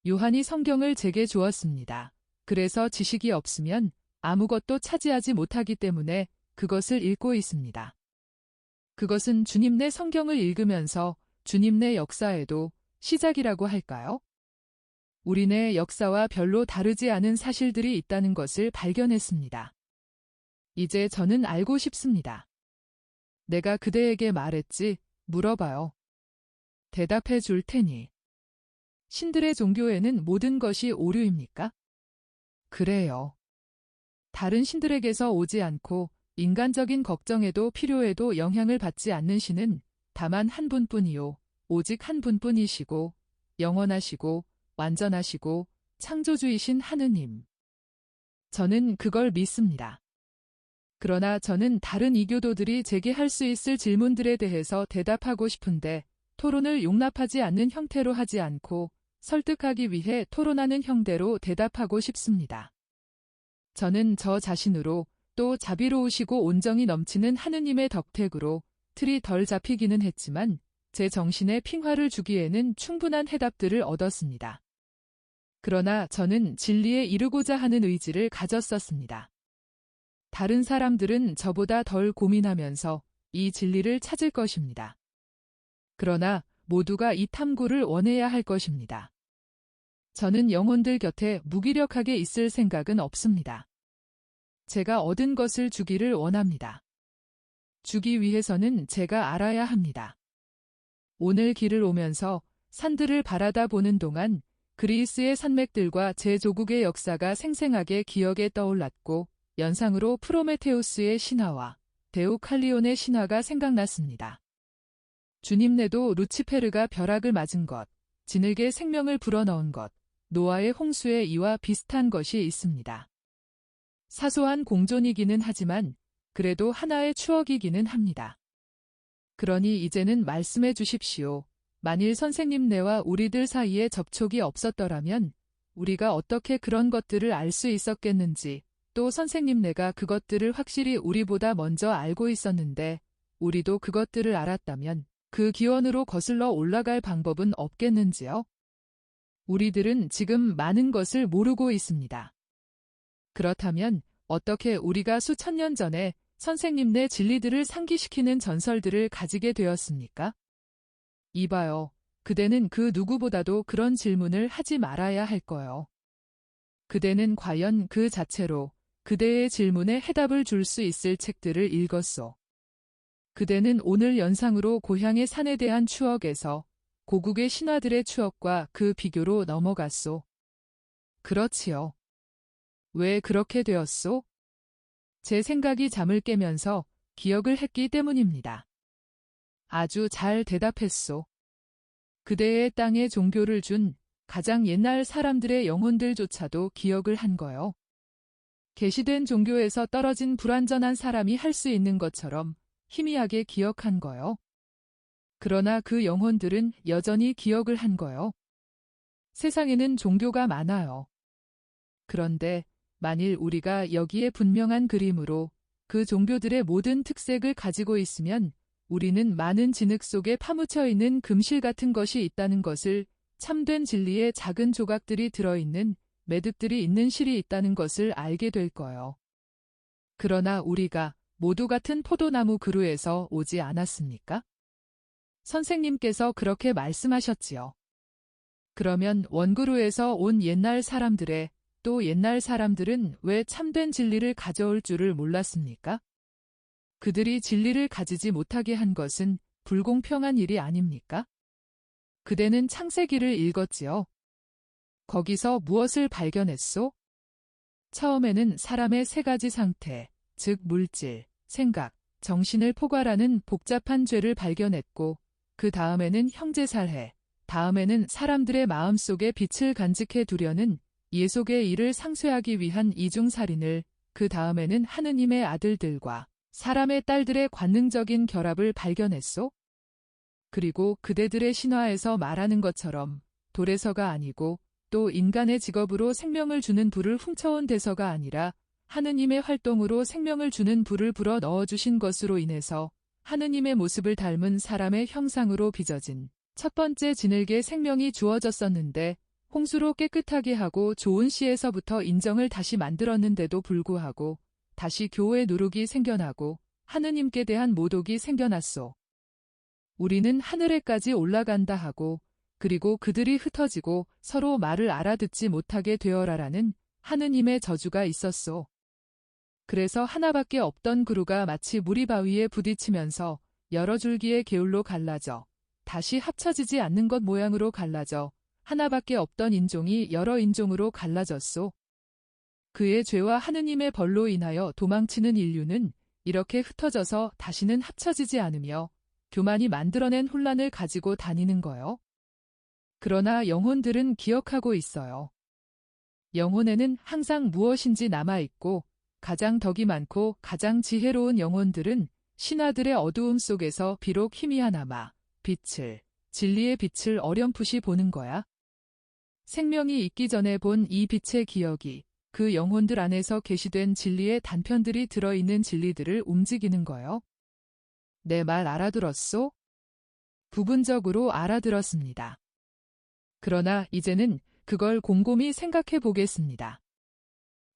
요한이 성경을 제게 주었습니다. 그래서 지식이 없으면 아무것도 차지하지 못하기 때문에 그것을 읽고 있습니다. 그것은 주님네 성경을 읽으면서 주님네 역사에도 시작이라고 할까요? 우리네 역사와 별로 다르지 않은 사실들이 있다는 것을 발견했습니다. 이제 저는 알고 싶습니다. 내가 그대에게 말했지, 물어봐요. 대답해 줄 테니. 신들의 종교에는 모든 것이 오류입니까? 그래요. 다른 신들에게서 오지 않고 인간적인 걱정에도 필요에도 영향을 받지 않는 신은 다만 한 분뿐이요. 오직 한 분뿐이시고 영원하시고 완전하시고 창조주이신 하느님. 저는 그걸 믿습니다. 그러나 저는 다른 이교도들이 제게 할 수 있을 질문들에 대해서 대답하고 싶은데 토론을 용납하지 않는 형태로 하지 않고 설득하기 위해 토론하는 형태로 대답하고 싶습니다. 저는 저 자신으로 또 자비로우시고 온정이 넘치는 하느님의 덕택으로 틀이 덜 잡히기는 했지만 제 정신에 핑화를 주기에는 충분한 해답들을 얻었습니다. 그러나 저는 진리에 이르고자 하는 의지를 가졌었습니다. 다른 사람들은 저보다 덜 고민하면서 이 진리를 찾을 것입니다. 그러나 모두가 이 탐구를 원해야 할 것입니다. 저는 영혼들 곁에 무기력하게 있을 생각은 없습니다. 제가 얻은 것을 주기를 원합니다. 주기 위해서는 제가 알아야 합니다. 오늘 길을 오면서 산들을 바라다 보는 동안 그리스의 산맥들과 제 조국의 역사가 생생하게 기억에 떠올랐고 연상으로 프로메테우스의 신화와 데우칼리온의 신화가 생각났습니다. 주님네도 루치페르가 벼락을 맞은 것, 진흙에 생명을 불어넣은 것, 노아의 홍수의 이와 비슷한 것이 있습니다. 사소한 공존이기는 하지만 그래도 하나의 추억이기는 합니다. 그러니 이제는 말씀해 주십시오. 만일 선생님네와 우리들 사이에 접촉이 없었더라면 우리가 어떻게 그런 것들을 알 수 있었겠는지, 또 선생님네가 그것들을 확실히 우리보다 먼저 알고 있었는데 우리도 그것들을 알았다면 그 기원으로 거슬러 올라갈 방법은 없겠는지요? 우리들은 지금 많은 것을 모르고 있습니다. 그렇다면 어떻게 우리가 수천 년 전에 선생님네 진리들을 상기시키는 전설들을 가지게 되었습니까? 이봐요. 그대는 그 누구보다도 그런 질문을 하지 말아야 할 거요. 그대는 과연 그 자체로 그대의 질문에 해답을 줄 수 있을 책들을 읽었소. 그대는 오늘 연상으로 고향의 산에 대한 추억에서 고국의 신화들의 추억과 그 비교로 넘어갔소. 그렇지요. 왜 그렇게 되었소? 제 생각이 잠을 깨면서 기억을 했기 때문입니다. 아주 잘 대답했소. 그대의 땅에 종교를 준 가장 옛날 사람들의 영혼들조차도 기억을 한 거요. 계시된 종교에서 떨어진 불완전한 사람이 할 수 있는 것처럼 희미하게 기억한 거요. 그러나 그 영혼들은 여전히 기억을 한 거요. 세상에는 종교가 많아요. 그런데 만일 우리가 여기에 분명한 그림으로 그 종교들의 모든 특색을 가지고 있으면 우리는 많은 진흙 속에 파묻혀 있는 금실 같은 것이 있다는 것을, 참된 진리의 작은 조각들이 들어있는 매듭들이 있는 실이 있다는 것을 알게 될 거요. 그러나 우리가 모두 같은 포도나무 그루에서 오지 않았습니까? 선생님께서 그렇게 말씀하셨지요. 그러면 원그루에서 온 옛날 사람들의 또 옛날 사람들은 왜 참된 진리를 가져올 줄을 몰랐습니까? 그들이 진리를 가지지 못하게 한 것은 불공평한 일이 아닙니까? 그대는 창세기를 읽었지요. 거기서 무엇을 발견했소? 처음에는 사람의 세 가지 상태, 즉 물질, 생각, 정신을 포괄하는 복잡한 죄를 발견했고, 그 다음에는 형제살해, 다음에는 사람들의 마음속에 빛을 간직해 두려는 예속의 일을 상쇄하기 위한 이중살인을, 그 다음에는 하느님의 아들들과 사람의 딸들의 관능적인 결합을 발견했소? 그리고 그대들의 신화에서 말하는 것처럼 돌에서가 아니고 또 인간의 직업으로 생명을 주는 불을 훔쳐온 데서가 아니라 하느님의 활동으로 생명을 주는 불을 불어 넣어주신 것으로 인해서 하느님의 모습을 닮은 사람의 형상으로 빚어진 첫 번째 진흙에 생명이 주어졌었는데, 홍수로 깨끗하게 하고 좋은 씨에서부터 인정을 다시 만들었는데도 불구하고 다시 교회 누룩이 생겨나고 하느님께 대한 모독이 생겨났소. 우리는 하늘에까지 올라간다 하고 그리고 그들이 흩어지고 서로 말을 알아듣지 못하게 되어라라는 하느님의 저주가 있었소. 그래서 하나밖에 없던 그루가 마치 무리바위에 부딪히면서 여러 줄기의 게을로 갈라져 다시 합쳐지지 않는 것 모양으로 갈라져 하나밖에 없던 인종이 여러 인종으로 갈라졌소. 그의 죄와 하느님의 벌로 인하여 도망치는 인류는 이렇게 흩어져서 다시는 합쳐지지 않으며 교만이 만들어낸 혼란을 가지고 다니는 거요. 그러나 영혼들은 기억하고 있어요. 영혼에는 항상 무엇인지 남아있고 가장 덕이 많고 가장 지혜로운 영혼들은 신하들의 어두움 속에서 비록 희미하나마 진리의 빛을 어렴풋이 보는 거야. 생명이 있기 전에 본 이 빛의 기억이 그 영혼들 안에서 계시된 진리의 단편들이 들어있는 진리들을 움직이는 거요. 내 말 알아들었소? 부분적으로 알아들었습니다. 그러나 이제는 그걸 곰곰이 생각해 보겠습니다.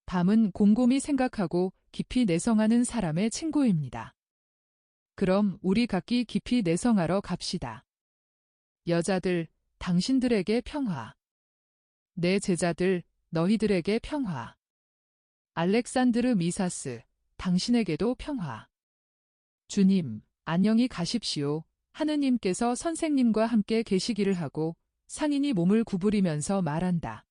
밤은 곰곰이 생각하고 깊이 내성하는 사람의 친구입니다. 그럼 우리 각기 깊이 내성하러 갑시다. 여자들, 당신들에게 평화. 내 제자들, 너희들에게 평화. 알렉산드르 미사스, 당신에게도 평화. 주님, 안녕히 가십시오. 하느님께서 선생님과 함께 계시기를 하고 상인이 몸을 구부리면서 말한다.